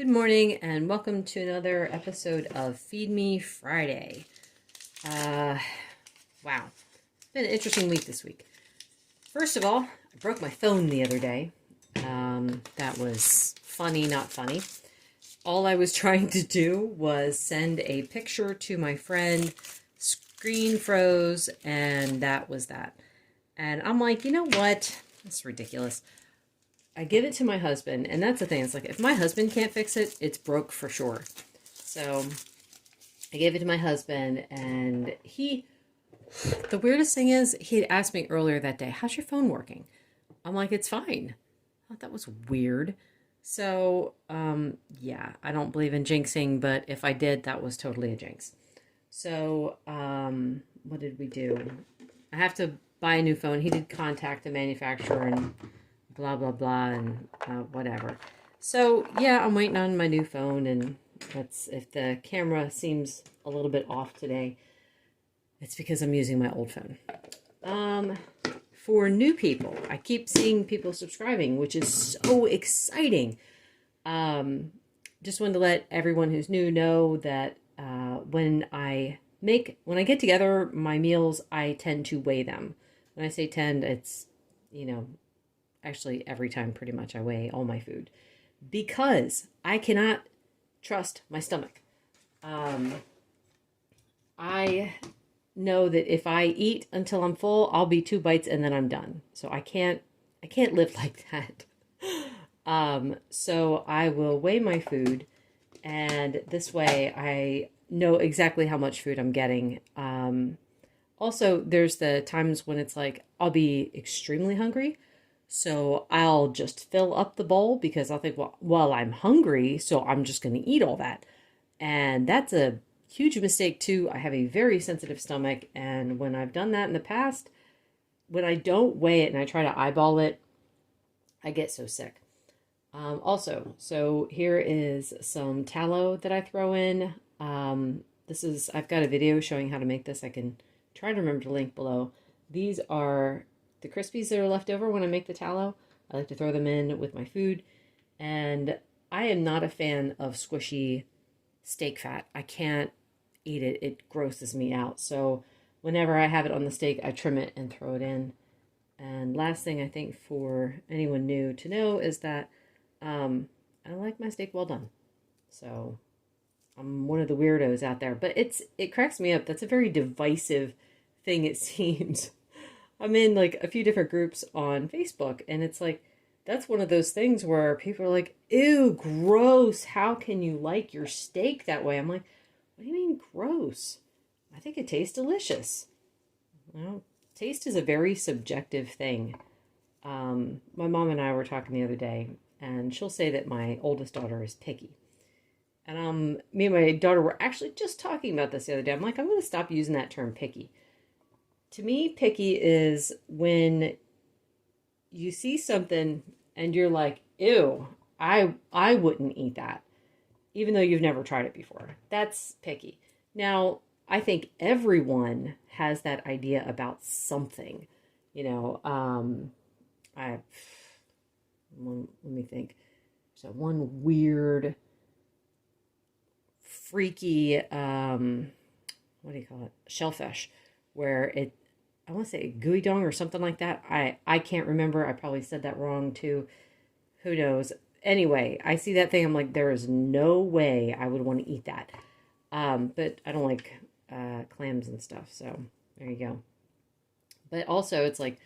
Good morning and welcome to another episode of Feed Me Friday. Wow, it's been an interesting week this week. First of all, I broke my phone the other day. That was funny, not funny. All I was trying to do was send a picture to my friend, screen froze, and that was that. And I'm like, you know what? That's ridiculous. I give it to my husband, and that's the thing. It's like, if my husband can't fix it, it's broke for sure. So I gave it to my husband, and the weirdest thing is, he had asked me earlier that day, how's your phone working? I'm like, it's fine. I thought that was weird. So, yeah, I don't believe in jinxing, but if I did, that was totally a jinx. So, what did we do? I have to buy a new phone. He did contact the manufacturer and blah, blah, blah, and whatever. So, yeah, I'm waiting on my new phone, and if the camera seems a little bit off today, it's because I'm using my old phone. For new people, I keep seeing people subscribing, which is so exciting. Just wanted to let everyone who's new know that when I get together my meals, I tend to weigh them. When I say tend, it's, actually every time pretty much I weigh all my food, because I cannot trust my stomach. I know that if I eat until I'm full, I'll be 2 bites and then I'm done. So I can't live like that. So I will weigh my food, and this way I know exactly how much food I'm getting. Also, there's the times when it's like, I'll be extremely hungry. So I'll just fill up the bowl because I'll think, well, I'm hungry, so I'm just going to eat all that. And that's a huge mistake too. I have a very sensitive stomach, and when I've done that in the past, when I don't weigh it and I try to eyeball it, I get so sick. Also, so here is some tallow that I throw in. I've got a video showing how to make this. I can try to remember to link below. These are the Crispies that are left over when I make the tallow. I like to throw them in with my food. And I am not a fan of squishy steak fat. I can't eat it. It grosses me out. So whenever I have it on the steak, I trim it and throw it in. And last thing I think for anyone new to know is that I like my steak well done. So I'm one of the weirdos out there. But it cracks me up. That's a very divisive thing, it seems. I'm in like a few different groups on Facebook, and it's like, that's one of those things where people are like, ew, gross. How can you like your steak that way? I'm like, what do you mean gross? I think it tastes delicious. Well, taste is a very subjective thing. My mom and I were talking the other day, and she'll say that my oldest daughter is picky. And me and my daughter were actually just talking about this the other day. I'm like, I'm going to stop using that term picky. To me, picky is when you see something and you're like, ew, I wouldn't eat that, even though you've never tried it before. That's picky. Now, I think everyone has that idea about something. Let me think. So one weird, freaky, what do you call it? Shellfish, where I want to say gooey dong or something like that. I can't remember. I probably said that wrong too. Who knows? Anyway, I see that thing. I'm like, there is no way I would want to eat that. But I don't like clams and stuff. So there you go. But also, it's like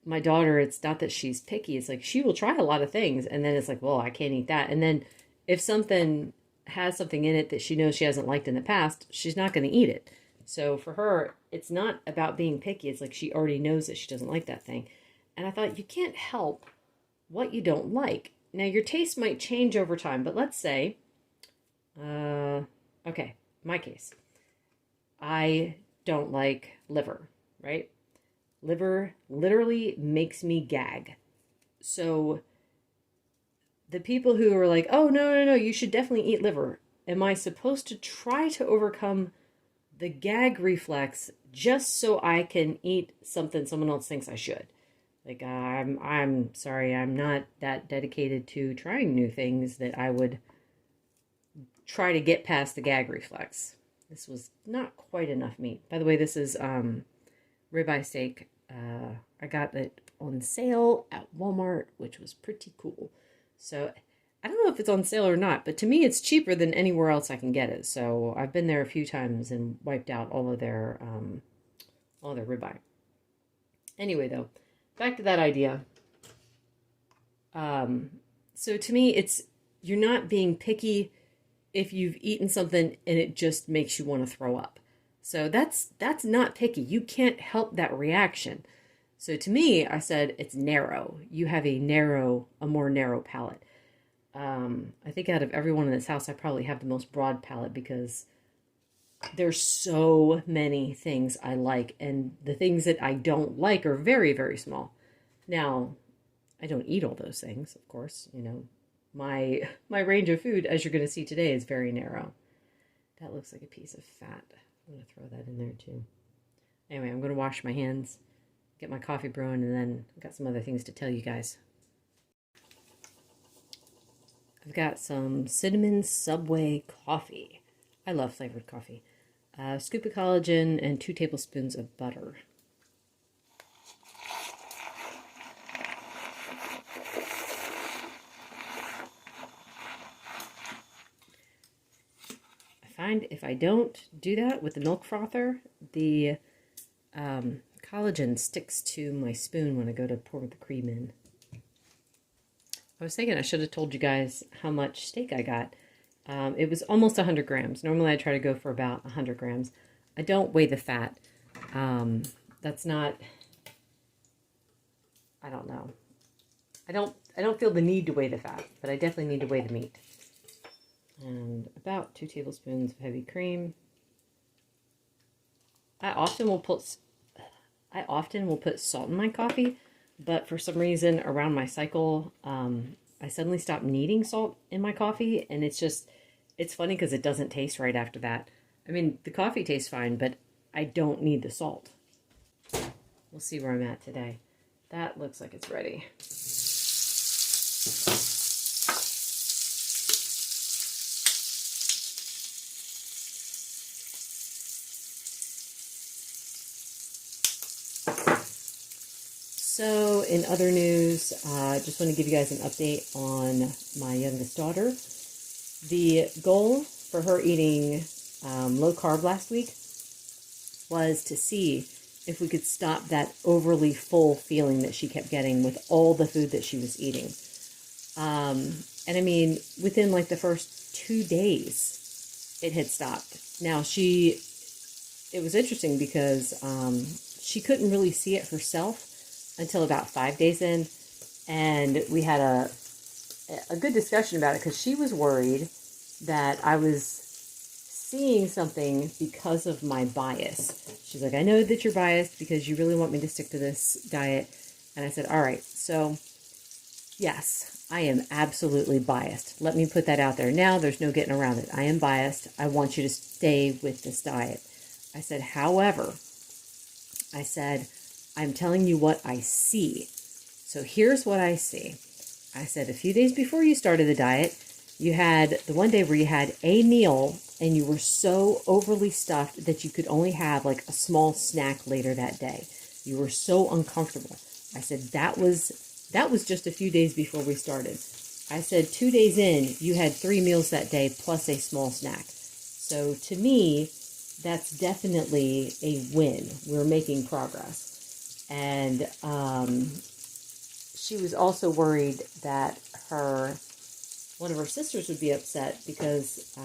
my daughter, it's not that she's picky. It's like she will try a lot of things. And then it's like, well, I can't eat that. And then if something has something in it that she knows she hasn't liked in the past, she's not going to eat it. So for her, it's not about being picky. It's like she already knows that she doesn't like that thing. And I thought, you can't help what you don't like. Now, your taste might change over time, but let's say, okay, my case. I don't like liver, right? Liver literally makes me gag. So the people who are like, oh, no, you should definitely eat liver. Am I supposed to try to overcome the gag reflex just so I can eat something someone else thinks I should? Like, I'm sorry, I'm not that dedicated to trying new things that I would try to get past the gag reflex. This was not quite enough meat. By the way, this is ribeye steak. I got it on sale at Walmart, which was pretty cool. So I don't know if it's on sale or not, but to me it's cheaper than anywhere else I can get it. So I've been there a few times and wiped out all their ribeye. Anyway, though, back to that idea. So to me, it's you're not being picky if you've eaten something and it just makes you want to throw up. So that's not picky. You can't help that reaction. So to me, I said it's narrow. You have a more narrow palate. I think out of everyone in this house, I probably have the most broad palate because there's so many things I like, and the things that I don't like are very, very small. Now, I don't eat all those things, of course. You know, my range of food, as you're going to see today, is very narrow. That looks like a piece of fat. I'm going to throw that in there too. Anyway, I'm going to wash my hands, get my coffee brewing, and then I've got some other things to tell you guys. I've got some cinnamon Subway coffee. I love flavored coffee. A scoop of collagen and 2 tablespoons of butter. I find if I don't do that with the milk frother, the collagen sticks to my spoon when I go to pour the cream in. I was thinking I should have told you guys how much steak I got. It was almost 100 grams. Normally I try to go for about 100 grams. I don't weigh the fat. That's not, I don't know. I don't feel the need to weigh the fat, but I definitely need to weigh the meat. And about 2 tablespoons of heavy cream. I often will put salt in my coffee, but for some reason around my cycle, I suddenly stopped needing salt in my coffee, and it's funny because it doesn't taste right after that. I mean, the coffee tastes fine, but I don't need the salt. We'll see where I'm at today. That looks like it's ready. So, in other news, I just want to give you guys an update on my youngest daughter. The goal for her eating low carb last week was to see if we could stop that overly full feeling that she kept getting with all the food that she was eating. And I mean, within like the first 2 days, it had stopped. Now, it was interesting because she couldn't really see it herself until about 5 days in, and we had a good discussion about it because she was worried that I was seeing something because of my bias. She's like, I know that you're biased because you really want me to stick to this diet. And I said, all right, so yes, I am absolutely biased. Let me put that out there. Now there's no getting around it. I am biased. I want you to stay with this diet. I said, however, I'm telling you what I see. So here's what I see. I said, a few days before you started the diet, you had the one day where you had a meal and you were so overly stuffed that you could only have like a small snack later that day. You were so uncomfortable. I said, that was just a few days before we started. I said, 2 days in, you had 3 meals that day plus a small snack. So to me, that's definitely a win. We're making progress. And she was also worried that one of her sisters would be upset because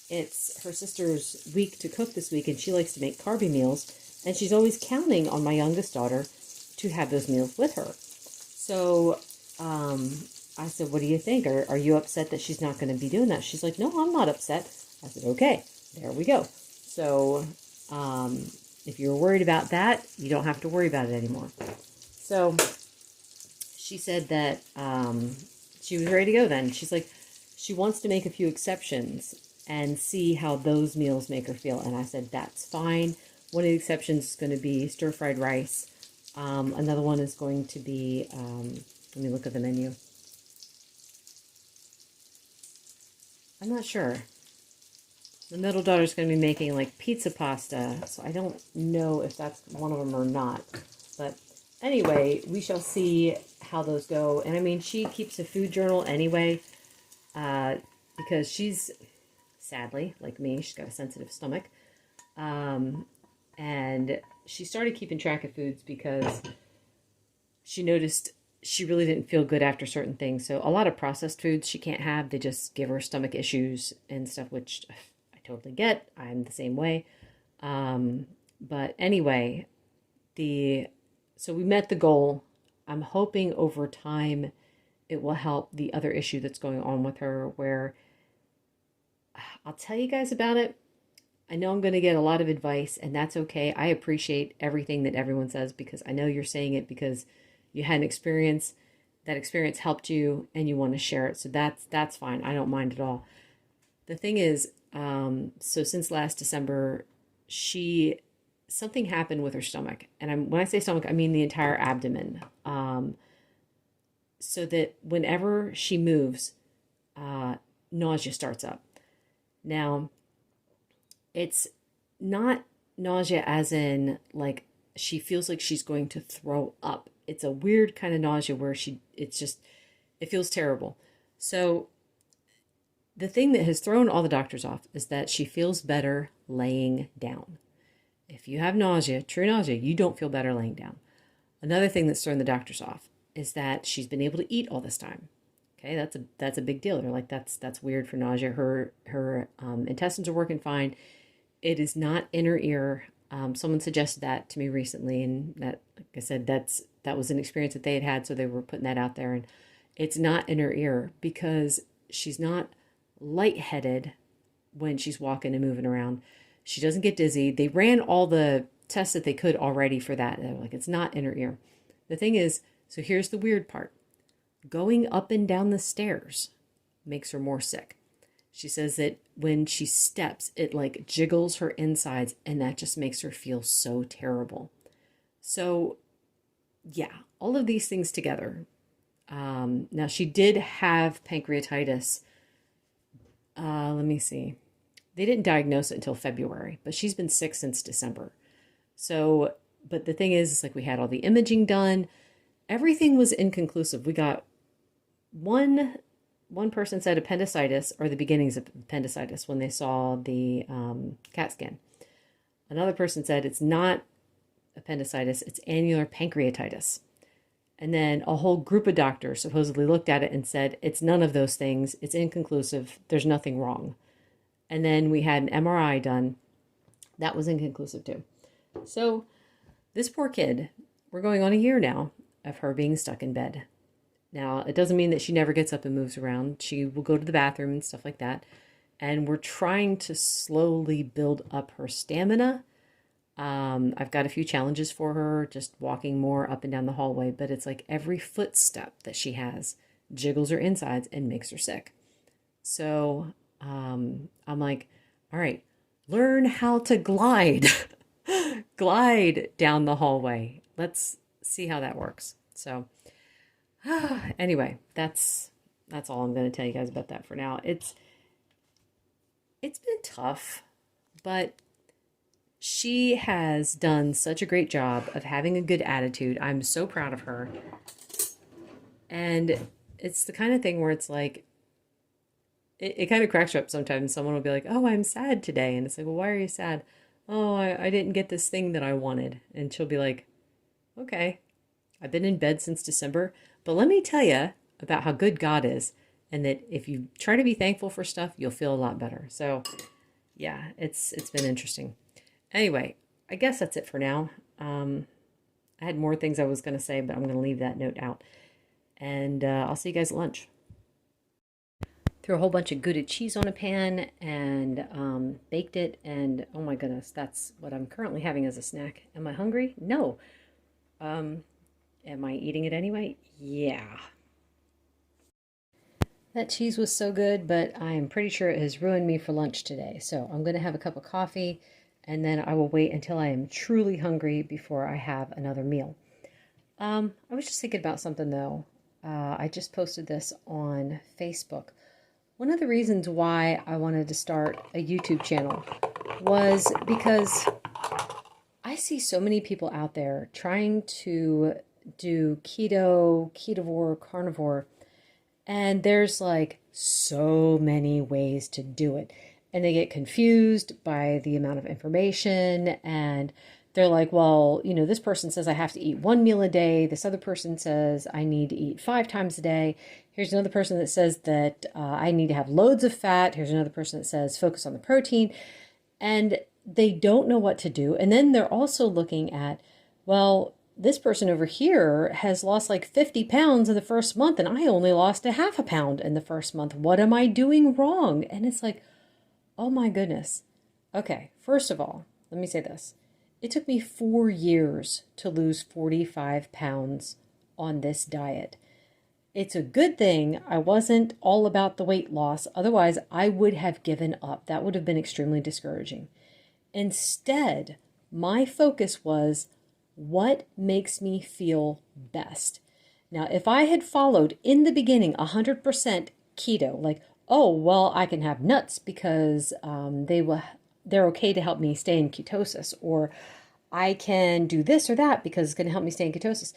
it's her sister's week to cook this week, and she likes to make carby meals, and she's always counting on my youngest daughter to have those meals with her. So I said, what do you think? Are you upset that she's not going to be doing that? She's like, no, I'm not upset. I said, okay, there we go. So if you're worried about that, you don't have to worry about it anymore. So she said that she was ready to go then. She's like, she wants to make a few exceptions and see how those meals make her feel. And I said, that's fine. One of the exceptions is going to be stir-fried rice. Another one is going to be, let me look at the menu. I'm not sure. The middle daughter's going to be making like pizza pasta, so I don't know if that's one of them or not. But anyway, we shall see how those go. And I mean, she keeps a food journal anyway, because she's, sadly, like me, she's got a sensitive stomach. And she started keeping track of foods because she noticed she really didn't feel good after certain things. So a lot of processed foods she can't have. They just give her stomach issues and stuff, which I totally get. I'm the same way. But anyway, so we met the goal. I'm hoping over time it will help the other issue that's going on with her, where I'll tell you guys about it. I know I'm going to get a lot of advice, and that's okay. I appreciate everything that everyone says because I know you're saying it because you had an experience. That experience helped you, and you want to share it. So that's fine. I don't mind at all. The thing is, so since last December, something happened with her stomach, and when I say stomach, I mean the entire abdomen. So that whenever she moves, nausea starts up. Now, it's not nausea as in like she feels like she's going to throw up. It's a weird kind of nausea where it feels terrible. So the thing that has thrown all the doctors off is that she feels better laying down. If you have nausea, true nausea, you don't feel better laying down. Another thing that's thrown the doctors off is that she's been able to eat all this time. Okay, that's a big deal. They're like, that's weird for nausea. Her intestines are working fine. It is not inner ear. Someone suggested that to me recently, and that, like I said, that was an experience that they had, so they were putting that out there. And it's not inner ear because she's not lightheaded when she's walking and moving around. She doesn't get dizzy. They ran all the tests that they could already for that. They're like, it's not inner ear. The thing is, so here's the weird part. Going up and down the stairs makes her more sick. She says that when she steps, it like jiggles her insides, and that just makes her feel so terrible. So, yeah, all of these things together. Now, she did have pancreatitis. Let me see. They didn't diagnose it until February, but she's been sick since December. So, but the thing is like we had all the imaging done. Everything was inconclusive. We got one person said appendicitis or the beginnings of appendicitis when they saw the CAT scan. Another person said it's not appendicitis, it's annular pancreatitis. And then a whole group of doctors supposedly looked at it and said it's none of those things. It's inconclusive. There's nothing wrong. And then we had an MRI done. That was inconclusive too. So this poor kid, we're going on a year now of her being stuck in bed. Now, it doesn't mean that she never gets up and moves around. She will go to the bathroom and stuff like that. And we're trying to slowly build up her stamina. I've got a few challenges for her, just walking more up and down the hallway. But it's like every footstep that she has jiggles her insides and makes her sick. So I'm like, all right, learn how to glide. Glide down the hallway. Let's see how that works. So anyway, that's all I'm going to tell you guys about that for now. It's been tough, but she has done such a great job of having a good attitude. I'm so proud of her. And it's the kind of thing where it's like, it kind of cracks her up sometimes. Someone will be like, oh, I'm sad today. And it's like, well, why are you sad? Oh, I didn't get this thing that I wanted. And she'll be like, okay, I've been in bed since December, but let me tell you about how good God is. And that if you try to be thankful for stuff, you'll feel a lot better. So yeah, it's been interesting. Anyway, I guess that's it for now. I had more things I was going to say, but I'm going to leave that note out. And I'll see you guys at lunch. Threw a whole bunch of Gouda cheese on a pan and baked it. And oh my goodness, that's what I'm currently having as a snack. Am I hungry? No. Am I eating it anyway? Yeah. That cheese was so good, but I'm pretty sure it has ruined me for lunch today. So I'm going to have a cup of coffee, and then I will wait until I am truly hungry before I have another meal. I was just thinking about something, though. I just posted this on Facebook. One of the reasons why I wanted to start a YouTube channel was because I see so many people out there trying to do keto, ketovore, carnivore, and there's like so many ways to do it. And they get confused by the amount of information, and they're like, well, this person says I have to eat one meal a day. This other person says I need to eat 5 times a day. Here's another person that says that I need to have loads of fat. Here's another person that says focus on the protein. And they don't know what to do. And then they're also looking at, well, this person over here has lost like 50 pounds in the first month, and I only lost a half a pound in the first month. What am I doing wrong? And it's like, oh my goodness. Okay, first of all, let me say this. It took me 4 years to lose 45 pounds on this diet. It's a good thing I wasn't all about the weight loss. Otherwise, I would have given up. That would have been extremely discouraging. Instead, my focus was what makes me feel best. Now, if I had followed in the beginning 100% keto, like, oh, well, I can have nuts because they're okay to help me stay in ketosis, or I can do this or that because it's going to help me stay in ketosis,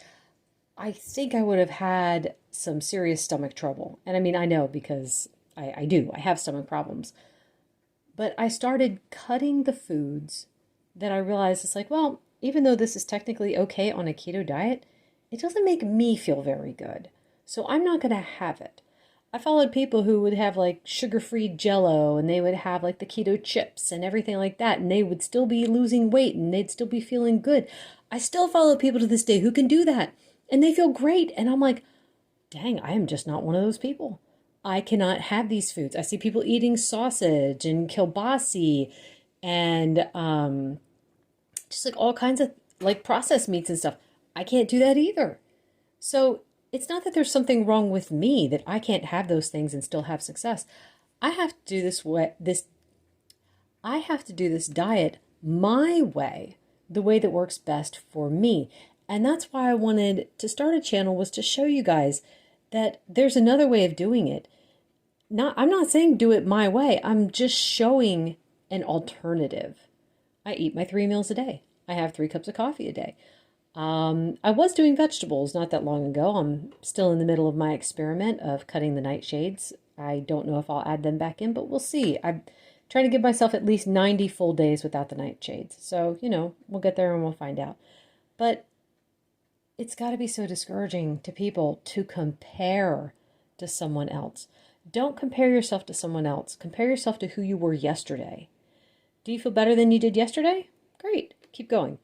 I think I would have had some serious stomach trouble. And I mean, I know because I do. I have stomach problems. But I started cutting the foods that I realized it's like, well, even though this is technically okay on a keto diet, it doesn't make me feel very good. So I'm not going to have it. I followed people who would have like sugar-free Jello, and they would have like the keto chips and everything like that, and they would still be losing weight and they'd still be feeling good. I still follow people to this day who can do that, and they feel great. And I'm like, dang, I am just not one of those people. I cannot have these foods. I see people eating sausage and kielbasi and just like all kinds of like processed meats and stuff. I can't do that either. So it's not that there's something wrong with me that I can't have those things and still have success. I have to do I have to do this diet my way, the way that works best for me. And that's why I wanted to start a channel, was to show you guys that there's another way of doing it. I'm not saying do it my way. I'm just showing an alternative. I eat my 3 meals a day. I have 3 cups of coffee a day. I was doing vegetables not that long ago. I'm still in the middle of my experiment of cutting the nightshades. I don't know if I'll add them back in, but we'll see. I'm trying to give myself at least 90 full days without the nightshades. So, we'll get there and we'll find out. But it's got to be so discouraging to people to compare to someone else. Don't compare yourself to someone else. Compare yourself to who you were yesterday. Do you feel better than you did yesterday? Great. Keep going.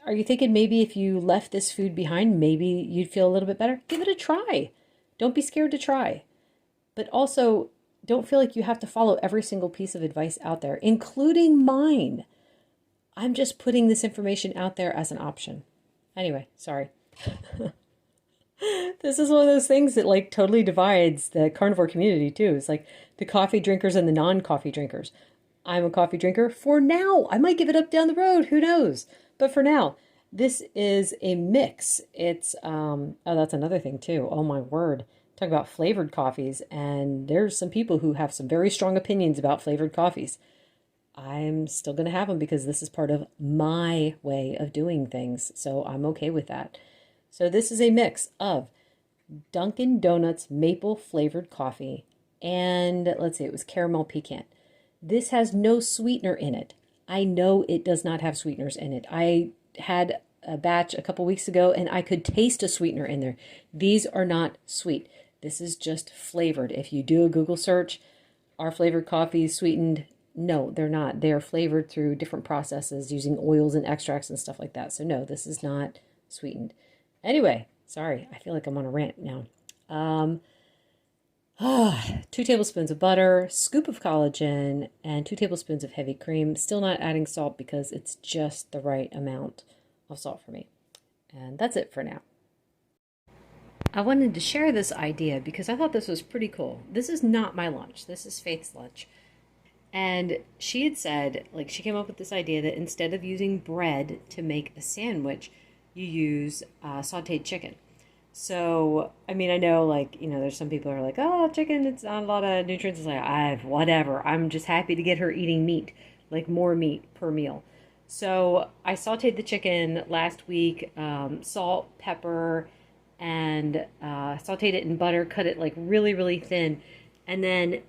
Are you thinking maybe if you left this food behind, maybe you'd feel a little bit better? Give it a try. Don't be scared to try. But also, don't feel like you have to follow every single piece of advice out there, including mine. I'm just putting this information out there as an option. Anyway, sorry. This is one of those things that like totally divides the carnivore community too. It's like the coffee drinkers and the non-coffee drinkers. I'm a coffee drinker for now. I might give it up down the road. Who knows? But for now, this is a mix. It's, oh, that's another thing too. Oh my word. Talk about flavored coffees. And there's some people who have some very strong opinions about flavored coffees. I'm still going to have them because this is part of my way of doing things. So I'm okay with that. So this is a mix of Dunkin' Donuts maple flavored coffee and let's see, it was caramel pecan. This has no sweetener in it. I know it does not have sweeteners in it. I had a batch a couple weeks ago and I could taste a sweetener in there. These are not sweet. This is just flavored. If you do a Google search, are flavored coffees sweetened? No, they're not. They're flavored through different processes using oils and extracts and stuff like that. So no, this is not sweetened. Anyway, sorry, I feel like I'm on a rant now. 2 tablespoons of butter, scoop of collagen, and 2 tablespoons of heavy cream. Still not adding salt because it's just the right amount of salt for me. And that's it for now. I wanted to share this idea because I thought this was pretty cool. This is not my lunch. This is Faith's lunch. And she had said, like, she came up with this idea that instead of using bread to make a sandwich, you use sauteed chicken. So, I mean, I know, like, there's some people who are like, oh, chicken, it's not a lot of nutrients. It's like, whatever. I'm just happy to get her eating meat, like more meat per meal. So, I sauteed the chicken last week, salt, pepper, and sauteed it in butter, cut it like really, really thin. And then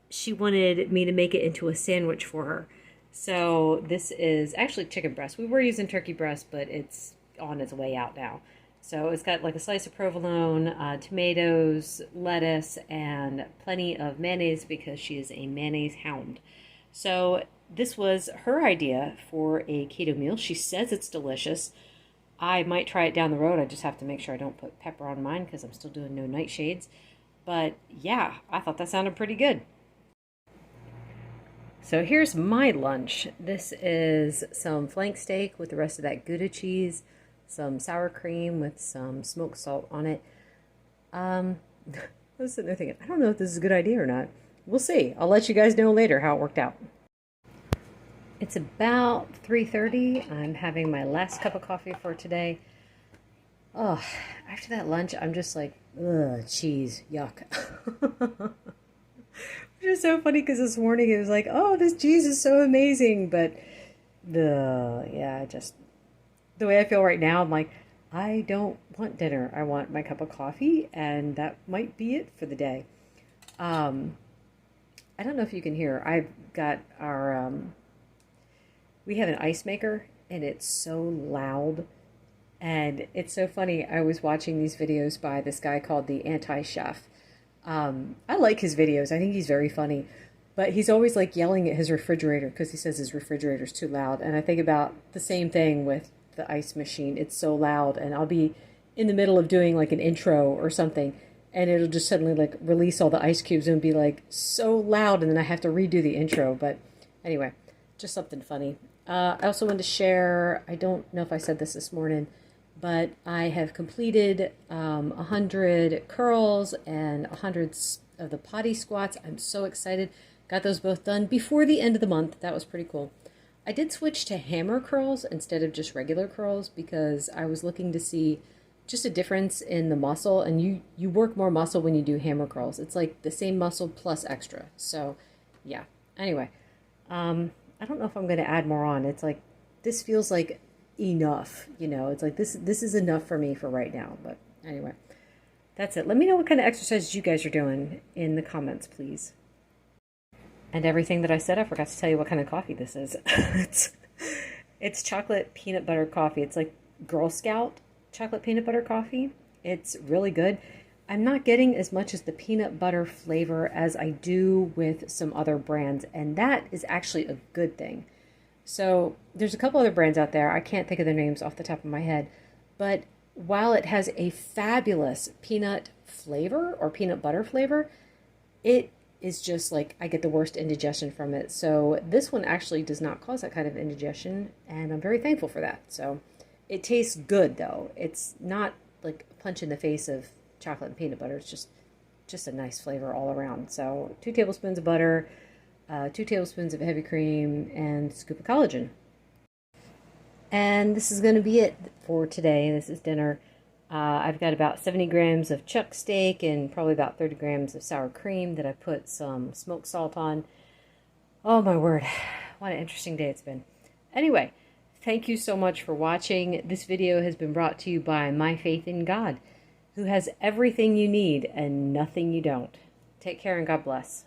she wanted me to make it into a sandwich for her. So, this is actually chicken breast. We were using turkey breast, but it's on its way out now. So it's got like a slice of provolone, tomatoes, lettuce, and plenty of mayonnaise because she is a mayonnaise hound. So this was her idea for a keto meal. She says it's delicious. I might try it down the road. I just have to make sure I don't put pepper on mine because I'm still doing no nightshades. But yeah, I thought that sounded pretty good. So here's my lunch. This is some flank steak with the rest of that Gouda cheese, some sour cream with some smoked salt on it. I was sitting there thinking, I don't know if this is a good idea or not. We'll see. I'll let you guys know later how it worked out. It's about 3:30. I'm having my last cup of coffee for today. Oh, after that lunch, I'm just like, ugh, cheese, yuck. Which is so funny because this morning it was like, oh, this cheese is so amazing. But the way I feel right now, I'm like, I don't want dinner. I want my cup of coffee, and that might be it for the day. I don't know if you can hear. I've got our, we have an ice maker, and it's so loud. And it's so funny. I was watching these videos by this guy called the Anti-Chef. I like his videos. I think he's very funny. But he's always like yelling at his refrigerator because he says his refrigerator's too loud. And I think about the same thing with the ice machine. It's so loud, and I'll be in the middle of doing like an intro or something, and it'll just suddenly like release all the ice cubes and be like so loud, and then I have to redo the intro. But anyway, just something funny. I also wanted to share, I don't know if I said this morning, but I have completed 100 curls and 100 of the potty squats. I'm so excited. Got those both done before the end of the month. That was pretty cool. I did switch to hammer curls instead of just regular curls because I was looking to see just a difference in the muscle, and you work more muscle when you do hammer curls. It's like the same muscle plus extra. So yeah. Anyway, I don't know if I'm going to add more on. It's like, this feels like enough, it's like this is enough for me for right now. But anyway, that's it. Let me know what kind of exercises you guys are doing in the comments, please. And everything that I said, I forgot to tell you what kind of coffee this is. It's chocolate peanut butter coffee. It's like Girl Scout chocolate peanut butter coffee. It's really good. I'm not getting as much as the peanut butter flavor as I do with some other brands, and that is actually a good thing. So there's a couple other brands out there. I can't think of their names off the top of my head, but while it has a fabulous peanut flavor or peanut butter flavor, it is just like I get the worst indigestion from it. So this one actually does not cause that kind of indigestion, and I'm very thankful for that. So it tastes good though. It's not like a punch in the face of chocolate and peanut butter. It's just a nice flavor all around. So 2 tablespoons of butter, 2 tablespoons of heavy cream, and a scoop of collagen. And this is going to be it for today. This is dinner. I've got about 70 grams of chuck steak and probably about 30 grams of sour cream that I put some smoked salt on. Oh my word, what an interesting day it's been. Anyway, thank you so much for watching. This video has been brought to you by My Faith in God, who has everything you need and nothing you don't. Take care and God bless.